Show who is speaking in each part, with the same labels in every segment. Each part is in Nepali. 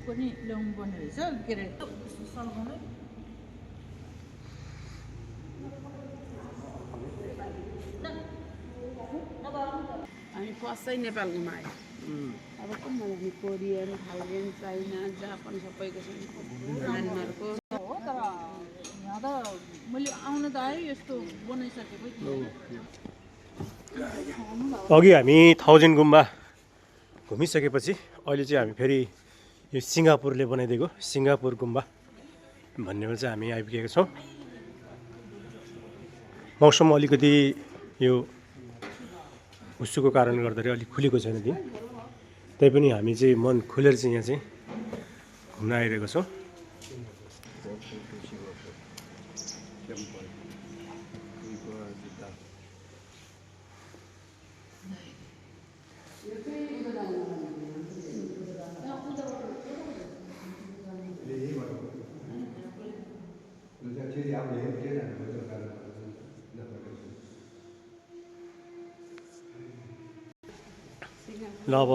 Speaker 1: पनि ल्याउनु पर्ने रहेछ के अरे सल्काउनै हामी फर्स्ट चाहिँ नेपाल घुमायो अब कुन हामी कोरियन थाइल्यान्ड चाइना जापान सबैको छ म्यानमारको हो तर यहाँ त मैले आउन त आयो यस्तो बनाइसकेको
Speaker 2: अघि हामी 1000 गुम्बा घुमिसकेपछि अहिले चाहिँ हामी फेरि यो सिङ्गापुरले बनाइदिएको सिङ्गापुर गुम्बा भन्नेमा चाहिँ हामी आइपुगेका छौँ। मौसम अलिकति यो हुस्सुको कारणले गर्दाखेरि अलिक खुलेको छैन दिन, तैपनि हामी चाहिँ मन खुलेर चाहिँ यहाँ चाहिँ घुम्न आइरहेको छौँ। ल अब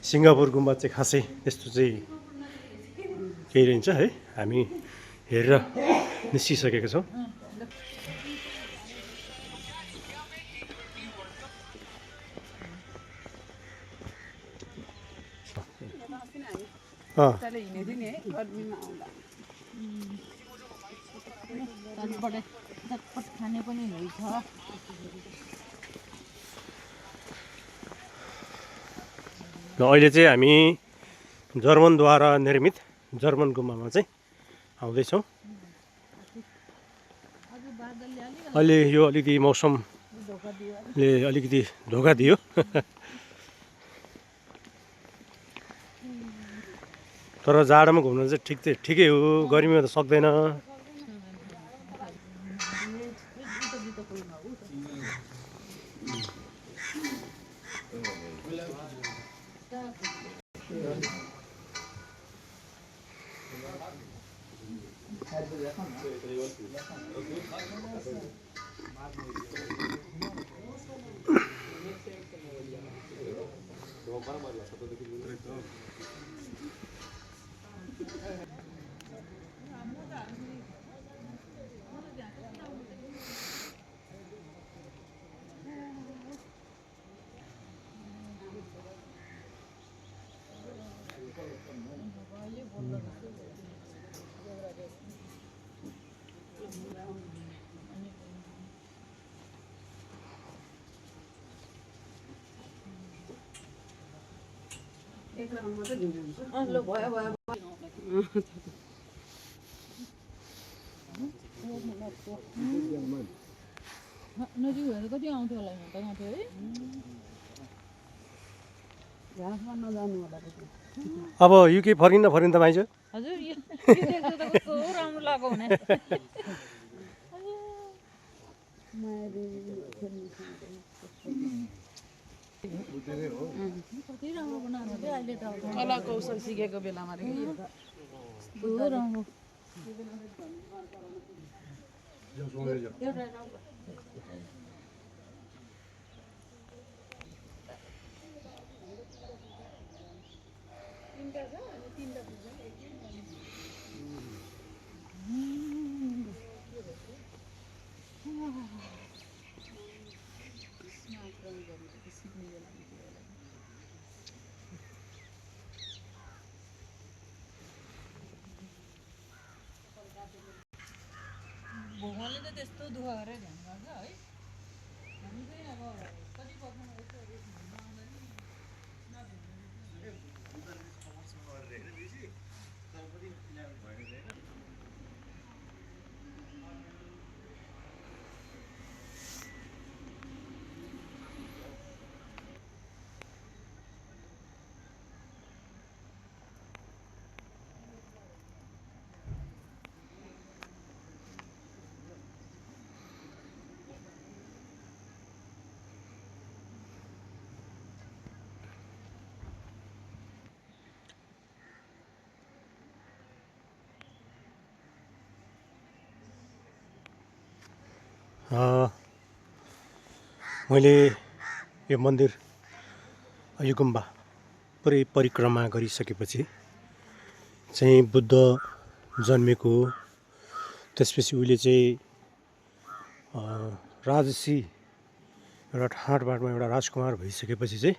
Speaker 2: सिङ्गापुर गुम्बा चाहिँ खासै त्यस्तो चाहिँ केही रहन्छ है, हामी हेरेर निस्किसकेका छौँ।
Speaker 1: खाने पनि हुन्छ।
Speaker 2: अहिले चाहिँ हामी जर्मनद्वारा निर्मित जर्मन गुम्बामा चाहिँ आउँदैछौँ। अहिले यो अलिकति मौसमले अलिकति धोका दियो तर जाडोमा घुम्न चाहिँ ठिकै हो, गर्मीमा त सक्दैन।
Speaker 1: नजिक भएर कति आउँथ्यो होला यहाँ त गाउँथ्यो है।
Speaker 2: अब युके फर्किन त माइज
Speaker 1: हजुर यो देख्दा त कस्तो राम्रो लाग्यो भने कति राम्रो बनाएको थियो अहिले त कला कौशल सिकेको बेलामा राम्रो भगवानले त त्यस्तो दुःख गरेर ध्यान गर्छ है। हामी चाहिँ अब कति वर्षमा यसो घुम्न आउँदा नि
Speaker 2: मैले यो मन्दिर यो गुम्बा पुरै परिक्रमा गरिसकेपछि चाहिँ बुद्ध जन्मेको, त्यसपछि उहिले चाहिँ राजसी एउटा ठाँटबाटमा एउटा राजकुमार भइसकेपछि चाहिँ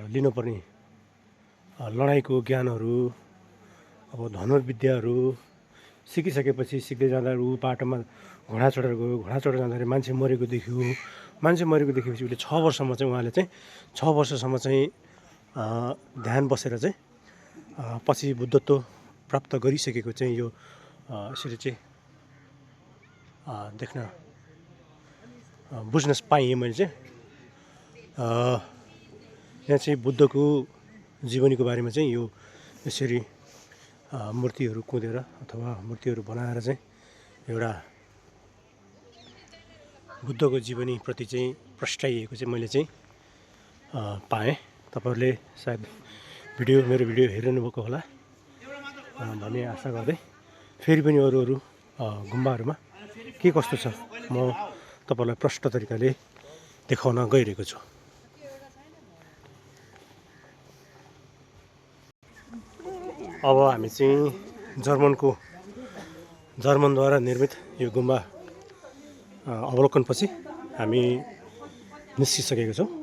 Speaker 2: लिनुपर्ने लडाइँको ज्ञानहरू, अब धनुर्विद्याहरू सिकिसकेपछि सिक्दै जाँदा ऊ बाटोमा घोडा चढेर गयो। घोडा चढेर जाँदाखेरि मान्छे मरेको देख्यो। मान्छे मरेको देखेपछि उसले 6 वर्षमा चाहिँ उहाँले चाहिँ 6 वर्षसम्म चाहिँ ध्यान बसेर चाहिँ पछि बुद्धत्व प्राप्त गरिसकेको चाहिँ यो यसरी चाहिँ देख्न बुझ्न पाएँ मैले चाहिँ। यहाँ चाहिँ बुद्धको जीवनीको बारेमा चाहिँ यो यसरी मूर्तिहरू कुँदेर अथवा मूर्तिहरू बनाएर चाहिँ एउटा बुद्धको जीवनीप्रति चाहिँ प्रस्ट्याइएको चाहिँ मैले चाहिँ पाएँ। तपाईँहरूले सायद मेरो भिडियो हेरिरहनु भएको होला भन्ने आशा गर्दै फेरि पनि अरू गुम्बाहरूमा के कस्तो छ म तपाईँलाई प्रष्ट तरिकाले देखाउन गइरहेको छु। अब हामी चाहिँ जर्मनद्वारा निर्मित यो गुम्बा अवलोकनपछि हामी निस्किसकेको छौँ।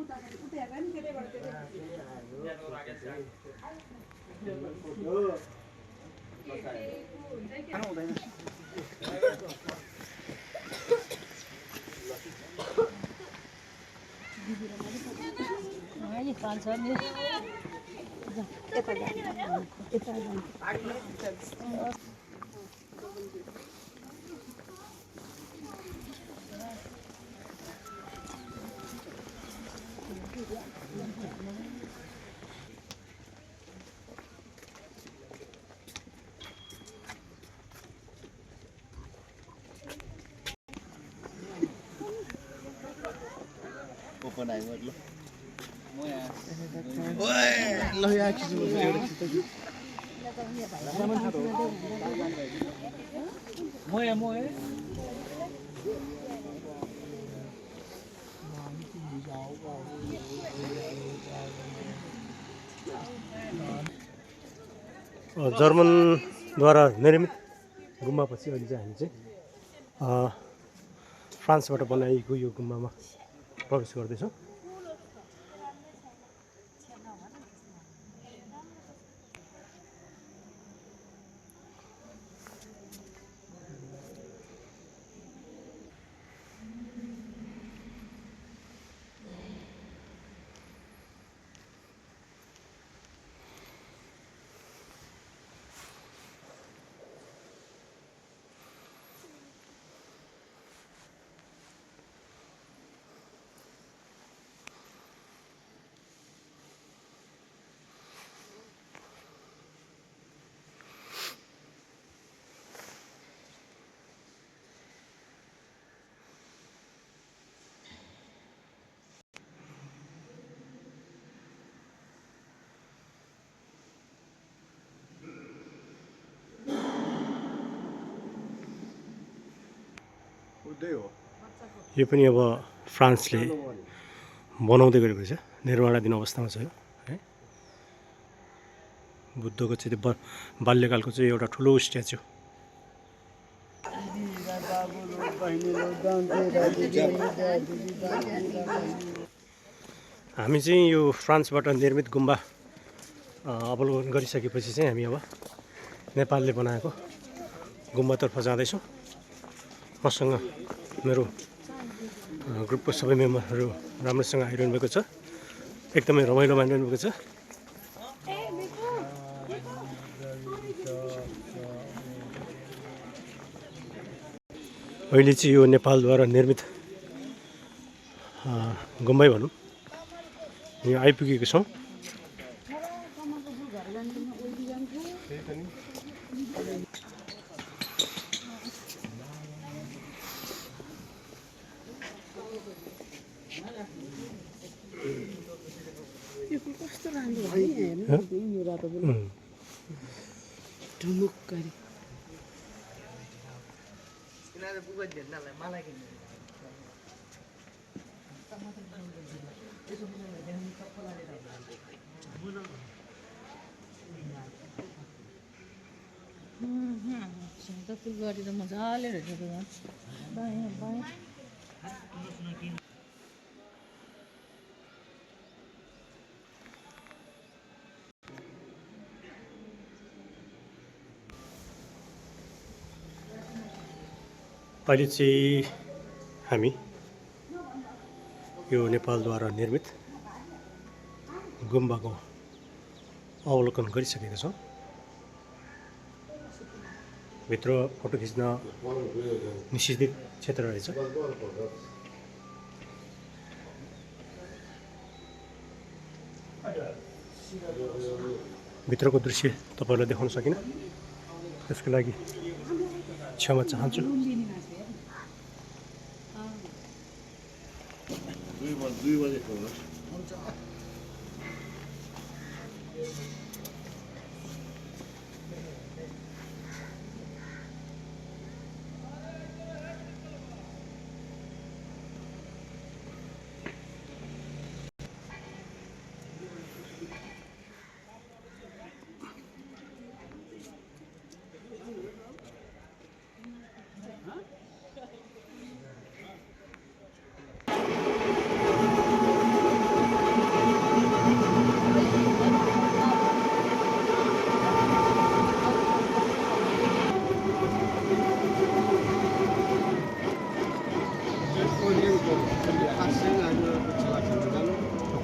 Speaker 2: जर्मनद्वारा निर्मित गुम्बापछि अहिले चाहिँ हामी चाहिँ फ्रान्सबाट बनाइएको यो गुम्बामा प्रवेश गर्दैछौँ। यो पनि अब फ्रान्सले बनाउँदै गरेको छ, निर्माणाधीन अवस्थामा छ है। बुद्धको चाहिँ बाल्यकालको चाहिँ एउटा ठुलो स्ट्याचु। हामी चाहिँ यो फ्रान्सबाट निर्मित गुम्बा अवलोकन गरिसकेपछि चाहिँ हामी अब नेपालले बनाएको गुम्बातर्फ जाँदैछौँ। मसँग मेरो ग्रुपको सबै मेम्बरहरू राम्रोसँग आइरहनु भएको छ, एकदमै रमाइलो मानिरहनु भएको छ। अहिले चाहिँ यो नेपालद्वारा निर्मित गुम्बै भनौँ यहाँ आइपुगेको छौँ।
Speaker 1: कस्तो राम्रो हेर्नु रातो पनि ढुमुक गरी त फुलबारी त मजाले रहेछ बायाँ बायाँ
Speaker 2: अहिले चाहिँ हामी यो नेपालद्वारा निर्मित गुम्बाको अवलोकन गरिसकेका छौँ। भित्र फोटो खिच्न निषेधित क्षेत्र रहेछ। भित्रको दृश्य तपाईँलाई देखाउन सकिनँ, त्यसको लागि क्षमा चाहन्छु।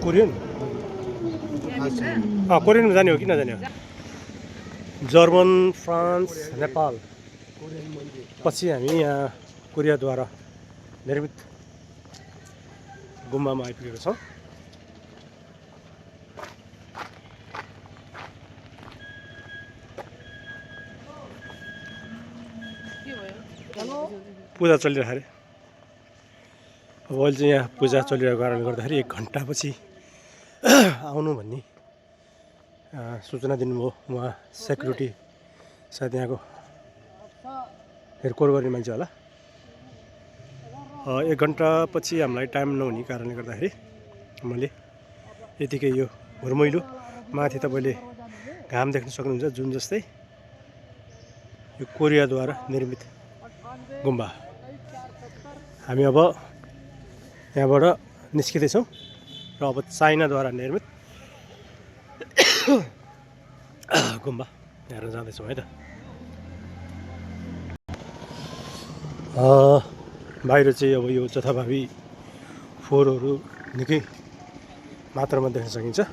Speaker 2: कोरियन कोरियनमा जाने हो कि नजाने हो? जर्मन, फ्रान्स, नेपाल पछि हामी यहाँ कोरियाद्वारा निर्मित गुम्बामा आइपुगेका छौँ। पूजा चलिरहेको अरे। अब अहिले चाहिँ यहाँ पूजा चलिरहेको कारणले गर्दाखेरि 1 घन्टापछि आउनु भन्ने सूचना दिनुभयो उहाँ सेक्युरिटी, सायद यहाँको हेरकोर गर्ने मान्छे होला। 1 घन्टापछि हामीलाई टाइम नहुने कारणले गर्दाखेरि मैले यतिकै यो घुरमैलो माथि तपाईँले घाम देख्न सक्नुहुन्छ, जुन जस्तै यो कोरियाद्वारा निर्मित गुम्बा। हामी अब यहाँबाट निस्किँदैछौँ र अब चाइनाद्वारा निर्मित गुम्बा हेर्न जाँदैछौँ है त। बाहिर चाहिँ अब यो जथाभावी फोहोरहरू निकै मात्रामा देख्न सकिन्छ है।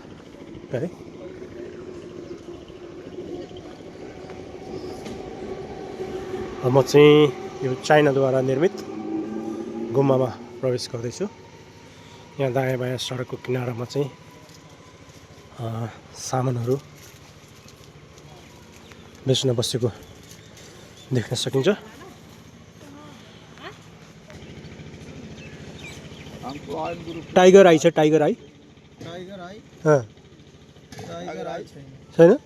Speaker 2: म चाहिँ यो चाइनाद्वारा निर्मित गुम्बामा प्रवेश गर्दैछु। यहाँ दायाँ बायाँ सडकको किनारामा चाहिँ सामानहरू बेच्न बसेको देख्न सकिन्छ। टाइगर आई छ, टाइगर आई छैन?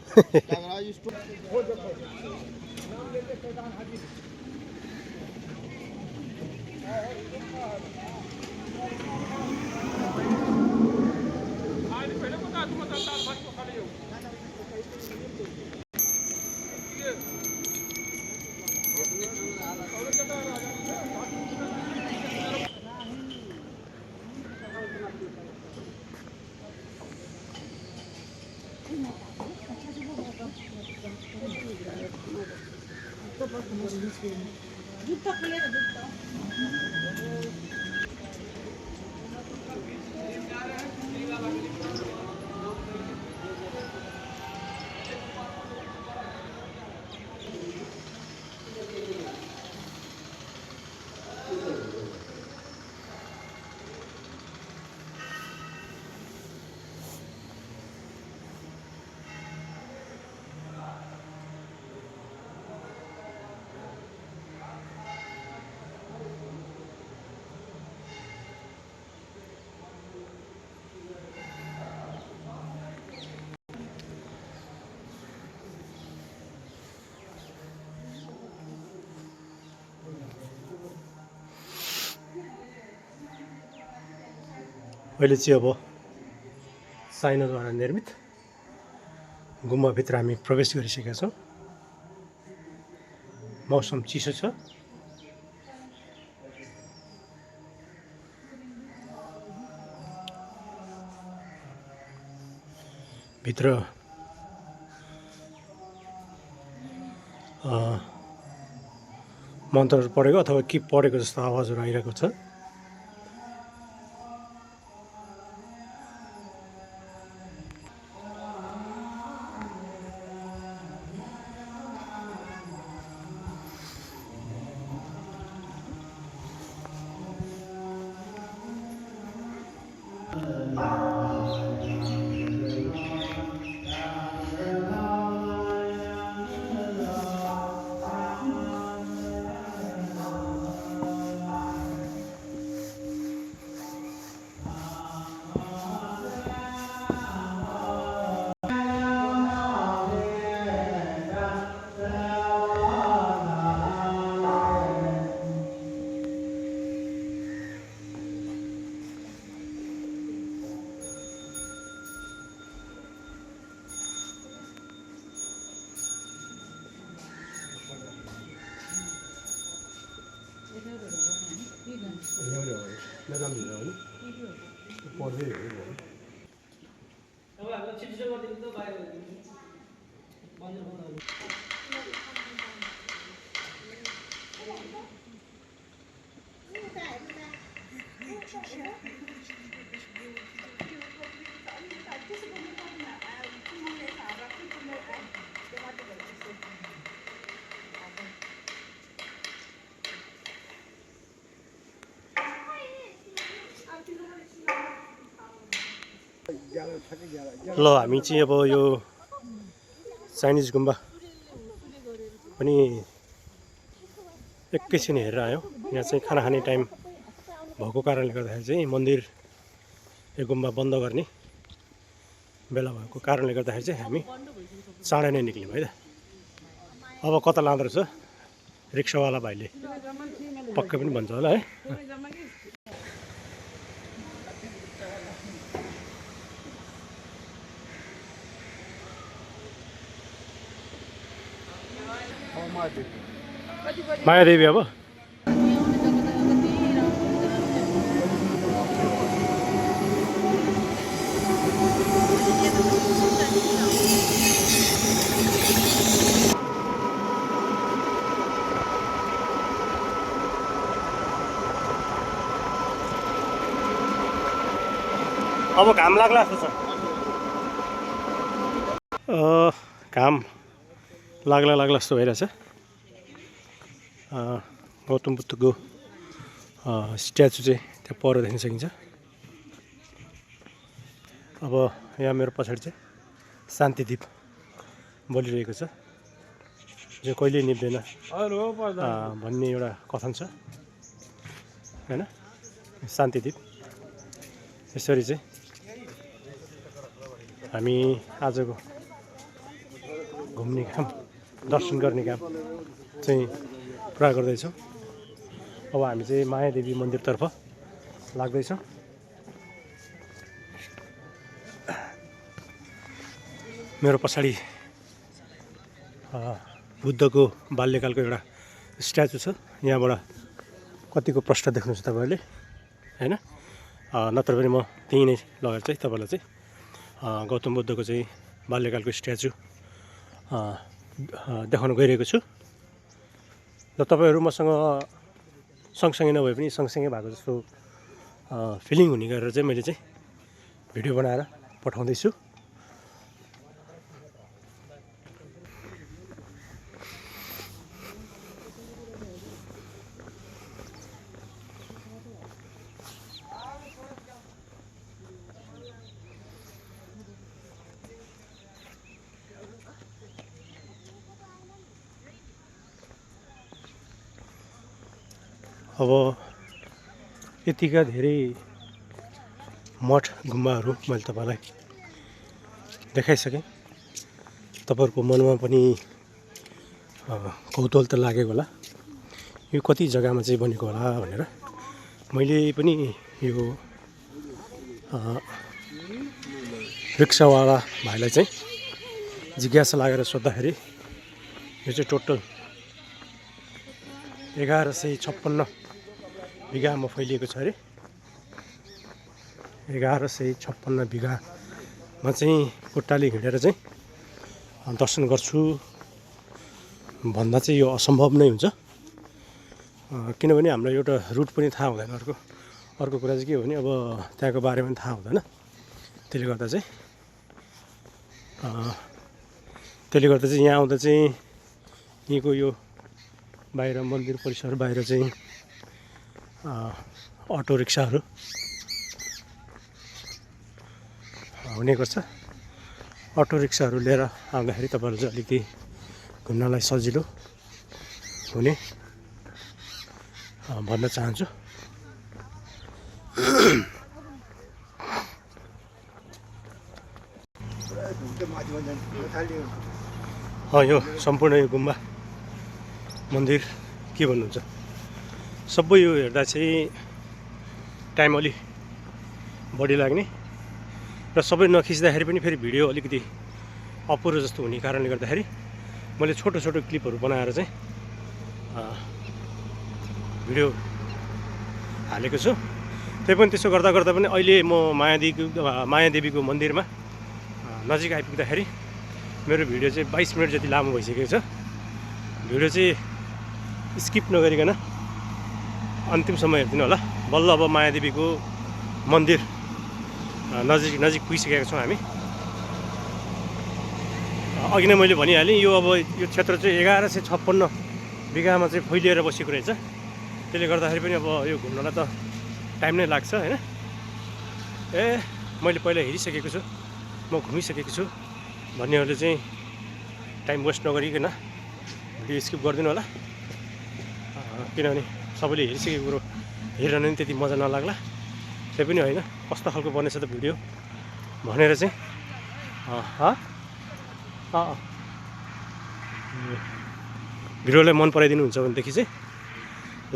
Speaker 2: अहिले चाहिँ अब चाइनाद्वारा निर्मित गुम्बाभित्र हामी प्रवेश गरिसकेका छौँ। मौसम चिसो छ। भित्र मन्त्रहरू पढेको अथवा के पढेको जस्तो आवाजहरू आइरहेको छ। ल हामी चाहिँ अब यो चाइनिज गुम्बा पनि एकैछिन हेरेर आयौँ। यहाँ चाहिँ खाना खाने टाइम भएको कारणले गर्दाखेरि चाहिँ मन्दिर यो गुम्बा बन्द गर्ने बेला भएको कारणले गर्दाखेरि चाहिँ हामी चाँडै नै निक्ल्यौँ है त। अब कता लाँदो रहेछ रिक्सावाला भाइले पक्कै पनि भन्छ होला है। मायादेवी अब घाम लाग्ला जस्तो छ। घाम लाग्ला जस्तो भइरहेछ। गौतम बुद्धको स्ट्याचु चाहिँ त्यहाँ पर देख्न सकिन्छ। अब यहाँ मेरो पछाडि चाहिँ शान्तिदीप बलिरहेको छ जो कहिले निप्दैन भन्ने एउटा कथन छ हैन। शान्तिदीप यसरी चाहिँ हामी आजको घुम्ने काम दर्शन गर्ने काम चाहिँ पुरा गर्दैछौँ। अब हामी चाहिँ मायादेवी मन्दिरतर्फ लाग्दैछौँ। मेरो पछाडि बुद्धको बाल्यकालको एउटा स्ट्याचु छ। यहाँबाट कतिको प्रश्न देख्नुहुन्छ तपाईँहरूले हैन। नत्र पनि म त्यहीँ नै लगेर चाहिँ तपाईँलाई चाहिँ गौतम बुद्धको चाहिँ बाल्यकालको स्ट्याचु देखाउन गइरहेको छु। र तपाईँहरू मसँग सँगसँगै नभए पनि सँगसँगै भएको जस्तो फिलिङ हुने गरेर चाहिँ मैले चाहिँ भिडियो बनाएर पठाउँदैछु। अब यतिका धेरै मठ गुम्बाहरू मैले तपाईँलाई देखाइसकेँ। तपाईँहरूको मनमा पनि कौतूहल त लागेको होला यो कति जग्गामा चाहिँ बनेको होला भनेर। मैले पनि यो रिक्सावाला भाइलाई चाहिँ जिज्ञासा लागेर सोद्धाखेरि यो चाहिँ टोटल 1156 बिघामा फैलिएको छ अरे। 1156 बिघामा चाहिँ खुट्टाले हिँडेर चाहिँ दर्शन गर्छु भन्दा चाहिँ यो असम्भव नै हुन्छ। किनभने हामीलाई एउटा रुट पनि थाहा हुँदैन। अर्को कुरा चाहिँ के हो भने अब त्यहाँको बारेमा पनि थाहा हुँदैन। त्यसले गर्दा चाहिँ यहाँ आउँदा चाहिँ यहीँको यो बाहिर मन्दिर परिसर बाहिर चाहिँ अटो रिक्साहरू हुने गर्छ। अटो रिक्साहरू लिएर आउँदाखेरि तपाईँहरू चाहिँ अलिकति घुम्नलाई सजिलो हुने भन्न चाहन्छु। यो सम्पूर्ण यो गुम्बा मन्दिर के भन्नुहुन्छ, सबै यो हेर्दा चाहिँ टाइम अलि बढी लाग्ने र सबै नखिच्दाखेरि पनि फेरि भिडियो अलिकति अपुरो जस्तो हुने कारणले गर्दाखेरि मैले छोटो छोटो क्लिपहरू बनाएर चाहिँ भिडियो हालेको छु। त्यही पनि त्यसो गर्दा पनि अहिले म मायादेवीको मन्दिरमा नजिक आइपुग्दाखेरि मेरो भिडियो चाहिँ 22 मिनट जति लामो भइसकेको छ। भिडियो चाहिँ स्किप नगरिकन अन्तिमसम्म हेरिदिनु होला। बल्ल अब मायादेवीको मन्दिर नजिक पुगिसकेका छौँ हामी। अघि नै मैले भनिहालेँ यो अब यो क्षेत्र चाहिँ 1156 बिघामा चाहिँ फैलिएर बसेको रहेछ। त्यसले गर्दाखेरि पनि अब यो घुम्नलाई त टाइम नै लाग्छ होइन। मैले पहिला हेरिसकेको छु, म घुमिसकेको छु भन्नेहरूले चाहिँ टाइम वेस्ट नगरिकन भिडियो स्किप गरिदिनु होला। किनभने सबैले हेरिसकेको कुरो हेरेर नि त्यति मजा नलाग्ला। त्यही पनि होइन, कस्तो खालको बनेछ त भिडियो भनेर चाहिँ भिडियोलाई मन पराइदिनुहुन्छ भनेदेखि चाहिँ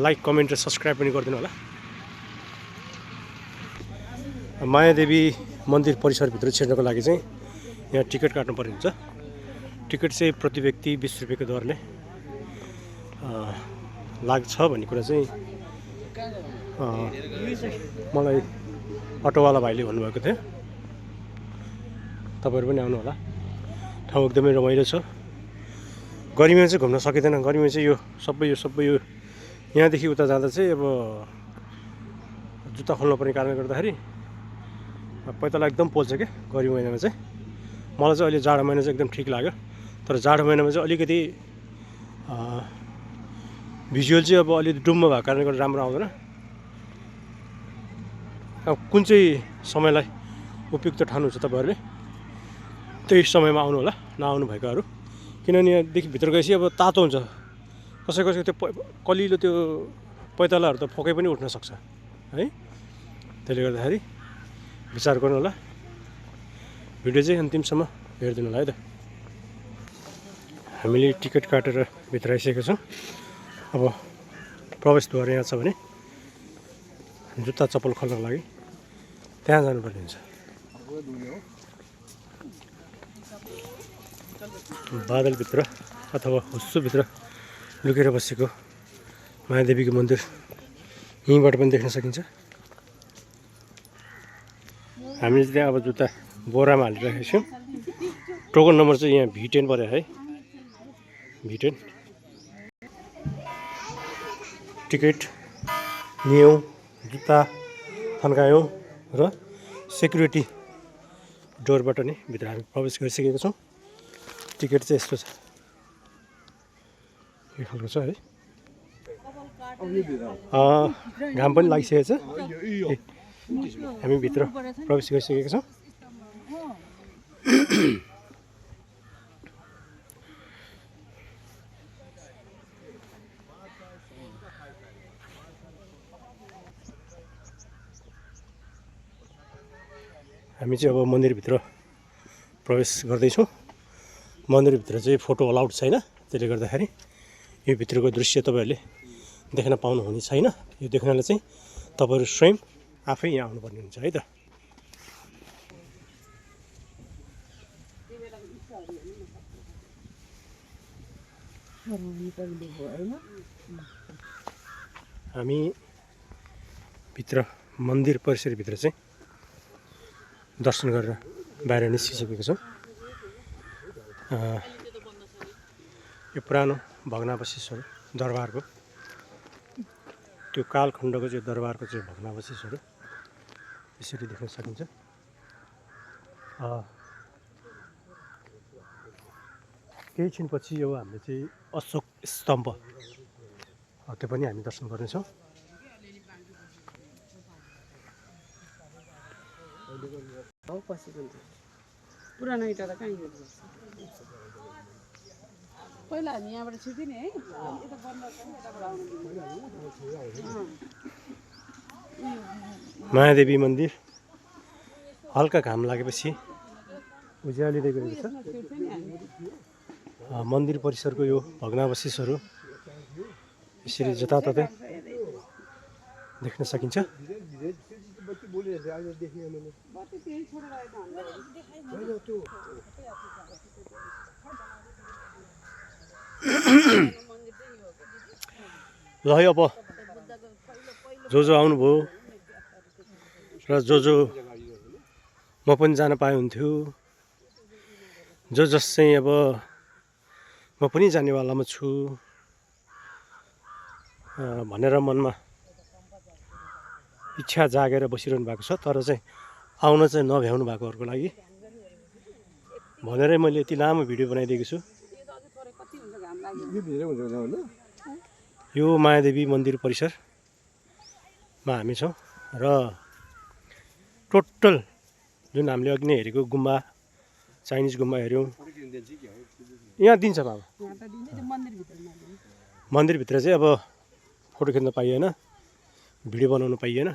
Speaker 2: लाइक, कमेन्ट र सब्सक्राइब पनि गरिदिनु होला। मायादेवी मन्दिर परिसरभित्र छिर्नको लागि चाहिँ यहाँ टिकट काट्नुपर्ने हुन्छ। टिकट चाहिँ प्रति व्यक्ति 20 रुपियाँको दरले लाग्छ भन्ने कुरा चाहिँ मलाई अटोवाला भाइले भन्नुभएको थियो। तपाईँहरू पनि आउनु होला। ठाउँ एकदमै रमाइलो छ। गर्मीमा चाहिँ घुम्न सकिँदैन। गर्मीमा चाहिँ यो सबै यो यहाँदेखि उता जाँदा चाहिँ अब जुत्ता खोल्नु पर्ने कारणले गर्दाखेरि पैताला एकदम पोल्छ क्या गर्मी महिनामा चाहिँ। मलाई चाहिँ अहिले जाडो महिना चाहिँ एकदम ठिक लाग्यो। तर जाडो महिनामा चाहिँ अलिकति भिजुअल चाहिँ अब अलिकति डुम्म भएको कारणले गर्दा राम्रो आउँदैन। अब कुन चाहिँ समयलाई उपयुक्त ठान्नुहुन्छ तपाईँहरूले त्यही समयमा आउनु होला, नआउनु भएकाहरू। किनभने यहाँदेखि भित्र गएपछि अब तातो हुन्छ। कसैको त्यो कलिलो त्यो पैतालाहरू त फोकै पनि उठ्न सक्छ है। त्यसले गर्दाखेरि विचार गर्नु होला। भिडियो चाहिँ अन्तिमसम्म हेरिदिनु होला है त। हामीले टिकट काटेर भित्र आइसकेका छौँ। अब प्रवेशद्वार यहाँ छ भने जुत्ता चप्पल खोल्नको लागि त्यहाँ जानुपर्ने हुन्छ। बादलभित्र अथवा हुस्सुभित्र लुकेर बसेको मायादेवीको मन्दिर यहीँबाट पनि देख्न सकिन्छ। हामीले चाहिँ त्यहाँ अब जुत्ता बोरामा हालिराखेको छौँ। टोकन नम्बर चाहिँ यहाँ V10 पऱ्यो है। V10 टिकट लियौँ, जुत्ता थन्कायौँ र सेक्युरिटी डोरबाट नै भित्र हामी प्रवेश गरिसकेका छौँ। टिकट चाहिँ यस्तो छ, यो खालको छ है। घाम पनि लागिसकेको छ। हामी भित्र प्रवेश गरिसकेका छौँ। हामी चाहिँ अब मन्दिरभित्र प्रवेश गर्दैछौँ। मन्दिरभित्र चाहिँ फोटो अलाउड छैन। त्यसले गर्दाखेरि यो भित्रको दृश्य तपाईँहरूले देख्न पाउनुहुने छैन। यो देख्नलाई चाहिँ तपाईँहरू स्वयं आफै यहाँ आउनुपर्ने हुन्छ है त। हामी भित्र मन्दिर परिसरभित्र चाहिँ दर्शन गरेर बाहिर निस्किसकेको छौँ। यो पुरानो भग्नावशेषहरू दरबारको, त्यो कालखण्डको चाहिँ दरबारको चाहिँ भग्नावशेषहरू यसरी देख्न सकिन्छ। केही छिनपछि यो हामीले चाहिँ अशोक स्तम्भ त्यो पनि हामी दर्शन गर्नेछौँ।
Speaker 1: पुरानो इँटा त कहाँ युज गर्छ? पहिला हामी यहाँबाट छिर्थ्यो नि है, यता बन्द छ नि, यताबाट आउनु
Speaker 2: मायादेवी मन्दिर हल्का घाम लागेपछि उज्यालिँदै गएको छ। मन्दिर परिसरको यो भग्नावशेषहरू यसरी जताततै देख्न सकिन्छ। ल है अब जो आउनुभयो र जो म पनि जान पाए हुन्थ्यो, जस चाहिँ अब म पनि जानेवालामा छु भनेर मनमा इच्छा जागेर बसिरहनु भएको छ, तर चाहिँ आउन चाहिँ नभ्याउनु भएकोहरूको लागि भनेरै मैले यति लामो भिडियो बनाइदिएको छु। यो मायादेवी मन्दिर परिसरमा हामी छौँ र टोटल जुन हामीले अघि नै हेरेको गुम्बा, चाइनिज गुम्बा हेऱ्यौँ, यहाँ दिन्छ बाबा। मन्दिरभित्र चाहिँ अब फोटो खिच्न पाइएन, भिडियो बनाउनु पाइएन,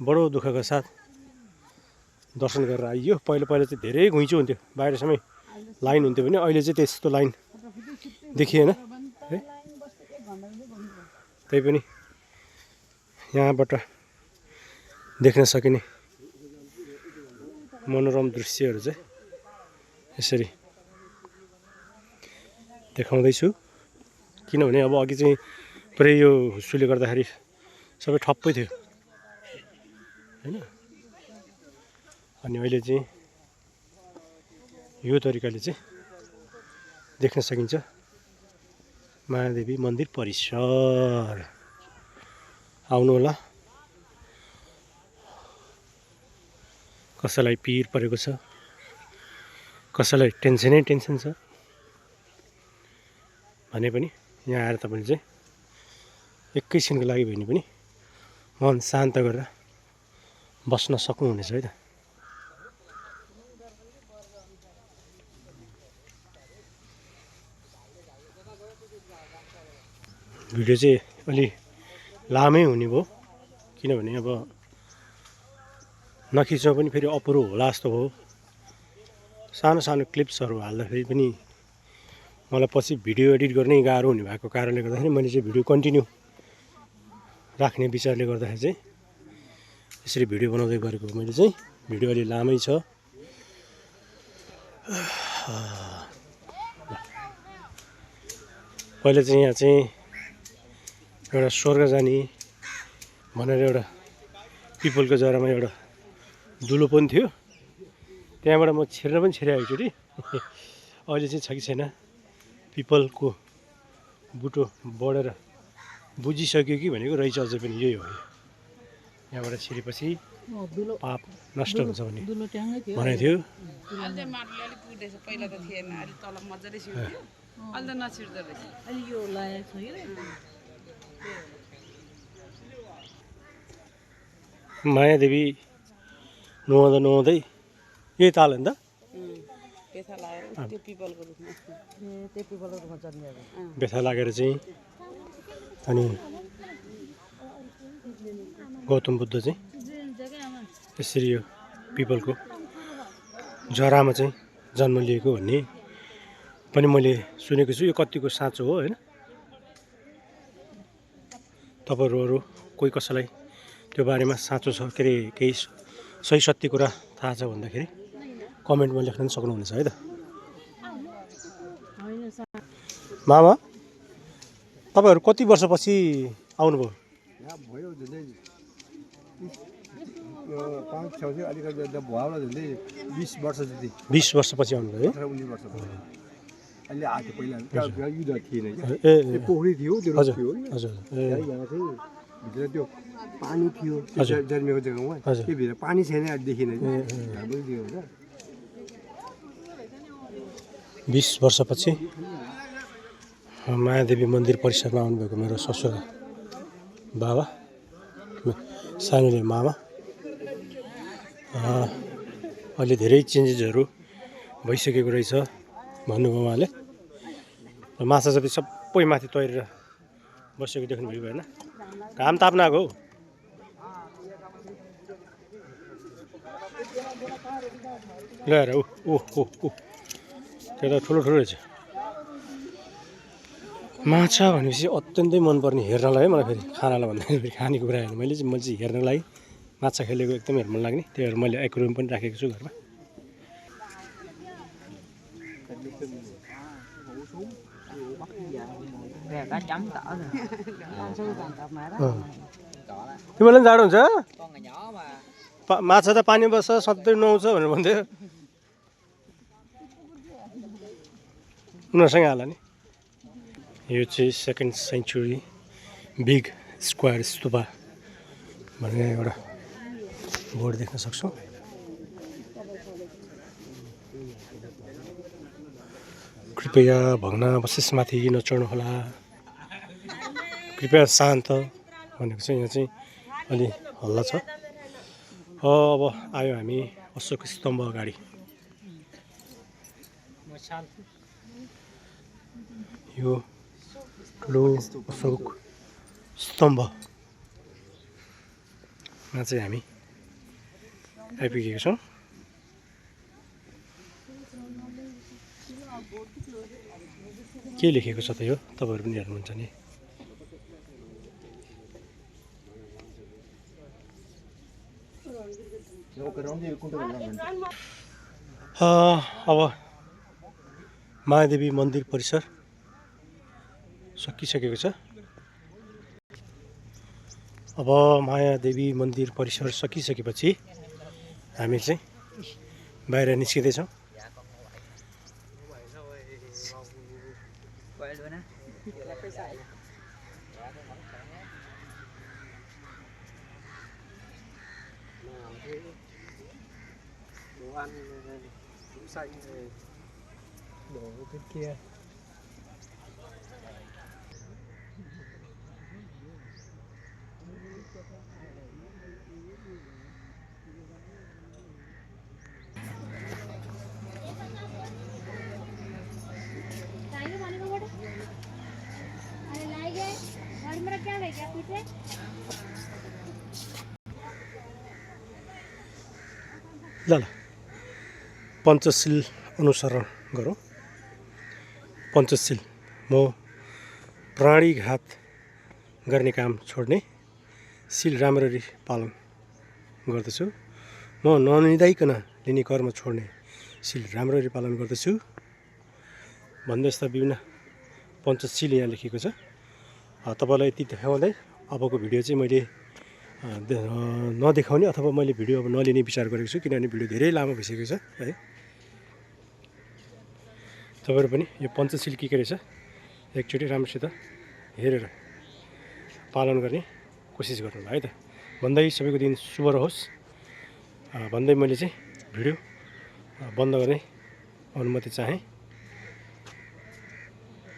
Speaker 2: बडो दुःखका साथ दर्शन गरेर आइयो। पहिला चाहिँ धेरै घुइँचो हुन्थ्यो, बाहिरसम्मै लाइन हुन्थ्यो भने अहिले चाहिँ त्यस्तो लाइन देखिएन है। त्यही पनि यहाँबाट देख्न सकिने मनोरम दृश्यहरू चाहिँ यसरी देखाउँदैछु। किनभने अब अघि चाहिँ पुरै यो हुस्सुले गर्दाखेरि सबै ठप्पै थियो होइन, अनि अहिले चाहिँ यो तरिकाले चाहिँ देख्न सकिन्छ मायादेवी मन्दिर परिसर। आउनुहोला। कसैलाई पिर परेको छ, कसैलाई टेन्सन छ भने पनि यहाँ आएर तपाईँले चाहिँ एकैछिनको लागि भने पनि मन शान्त गरेर बस्न सक्नुहुनेछ है त। भिडियो चाहिँ अलि लामै हुने भयो, किनभने अब नखिच्न पनि फेरि अपुरो होला जस्तो भयो। सानो सानो क्लिप्सहरू हाल्दाखेरि पनि मलाई पछि भिडियो एडिट गर्नै गाह्रो हुने भएको कारणले गर्दाखेरि मैले चाहिँ भिडियो कन्टिन्यू राख्ने विचारले गर्दाखेरि चाहिँ यसरी भिडियो बनाउँदै गरेको। मैले चाहिँ भिडियो अलि लामै छ। पहिला चाहिँ यहाँ चाहिँ एउटा स्वर्ग जाने भनेर एउटा पिपलको जरामा एउटा दुलो पनि थियो, त्यहाँबाट म छिर्न पनि छिरेँ एकचोटि। अहिले चाहिँ छ कि छैन, पिपलको बुटो बढेर बुझिसक्यो कि भनेको रहेछ, अझै पनि यही हो। यहाँबाट छिरेपछि पाप नष्ट हुन्छ भन्ने भनेको थियो। मायादेवी नुहाउँदै यही ताल हो नि त, बेथा लागेर चाहिँ अनि गौतम बुद्ध चाहिँ यसरी यो पिपलको जरामा चाहिँ जन्म लिएको भन्ने पनि मैले सुनेको छु। यो कतिको साँचो हो होइन, तपाईँहरू कोही कसैलाई त्यो बारेमा साँचो छ के अरे केही सही सत्य कुरा थाहा छ भन्दाखेरि कमेन्टमा लेख्न पनि सक्नुहुनेछ है त। मामा तपाईँहरू कति वर्षपछि आउनुभयो?
Speaker 3: यहाँ भयो झन्डै 5-6 थियो अलिकति भयो झन्डै 20 वर्ष जति
Speaker 2: 20 वर्षपछि आउनुभयो है?
Speaker 3: 18-19 वर्ष भयो अहिले आएको पहिला युद्ध थिएन
Speaker 2: ए
Speaker 3: त्यो पोखरी थियो त्यो रोड
Speaker 2: हजुर
Speaker 3: थियो
Speaker 2: हजुर ए
Speaker 3: यहाँ चाहिँ भित्र त्यो पानी थियो
Speaker 2: हजुर।
Speaker 3: जन्मेको जग्गामा
Speaker 2: हजुर।
Speaker 3: त्यो भित्र पानी छैन देखिन हाम्रो त्यो हुन्छ
Speaker 2: 20 वर्षपछि मायादेवी मन्दिर परिसरमा आउनुभएको मेरो ससुरा बाबा सानोले मामा अहिले धेरै चेन्जेसहरू भइसकेको रहेछ भन्नुभयो उहाँले। माछा जति सबै माथि तैरेर बसेको देख्नुभयो भएन? घाम ताप्न आएको हौ। ल्याएर ऊ त्यो त ठुलो ठुलो रहेछ। माछा भनेपछि अत्यन्तै मनपर्ने हेर्नलाई है मलाई, फेरि खानालाई भन्दाखेरि फेरि खानेको कुरा होइन। मैले चाहिँ हेर्नलाई माछा खेलेको एकदमै हेर्न मन लाग्ने, त्यही भएर मैले एक्वेरियम पनि राखेको छु घरमा। तिमीलाई पनि जाडो हुन्छ? माछा त पानी बस्छ सधैँ नुहाउँछ भनेर भन्थ्यो। उनीहरूसँग हाल नि। यो चाहिँ second century big square stupa भन्ने एउटा बोर्ड देख्न सक्छौँ। कृपया भग्नावशेषमाथि नचढ्नुहोला, कृपया शान्त भनेको चाहिँ यहाँ चाहिँ अलि हल्ला छ। अब आयो हामी अशोक स्तम्भ अगाडि। यो ठुलो अशोक स्तम्भमा चाहिँ हामी आइपुगेका छौँ। के लेखेको छ त यो? तपाईँहरू पनि हेर्नुहुन्छ नि। अब मायादेवी मन्दिर परिसर सकिसकेको छ। अब मायादेवी मन्दिर परिसर सकिसकेपछि हामी चाहिँ बाहिर निस्किँदैछौँ। ल पञ्चशील अनुसरण गरौँ। पञ्चशील: म प्राणीघात गर्ने काम छोड्ने, शील राम्ररी पालन गर्दछु। म ननिदाइकन लिने कर्म छोड्ने, शील राम्ररी पालन गर्दछु भन्दै यस्ता विभिन्न पञ्चशील यहाँ लेखिएको छ। तपाईँलाई यति देखाउँदै अबको भिडियो चाहिँ मैले नदेखाउने अथवा मैले भिडियो अब नलिने विचार गरेको छु, किनभने भिडियो धेरै लामो भइसकेको छ है। तपाईँहरू पनि यो पञ्चशील के रहेछ एकचोटि राम्रोसित हेरेर पालन गर्ने कोसिस गर्नु है त भन्दै सबैको दिन शुभ रहोस् भन्दै मैले चाहिँ भिडियो बन्द गर्ने अनुमति चाहेँ।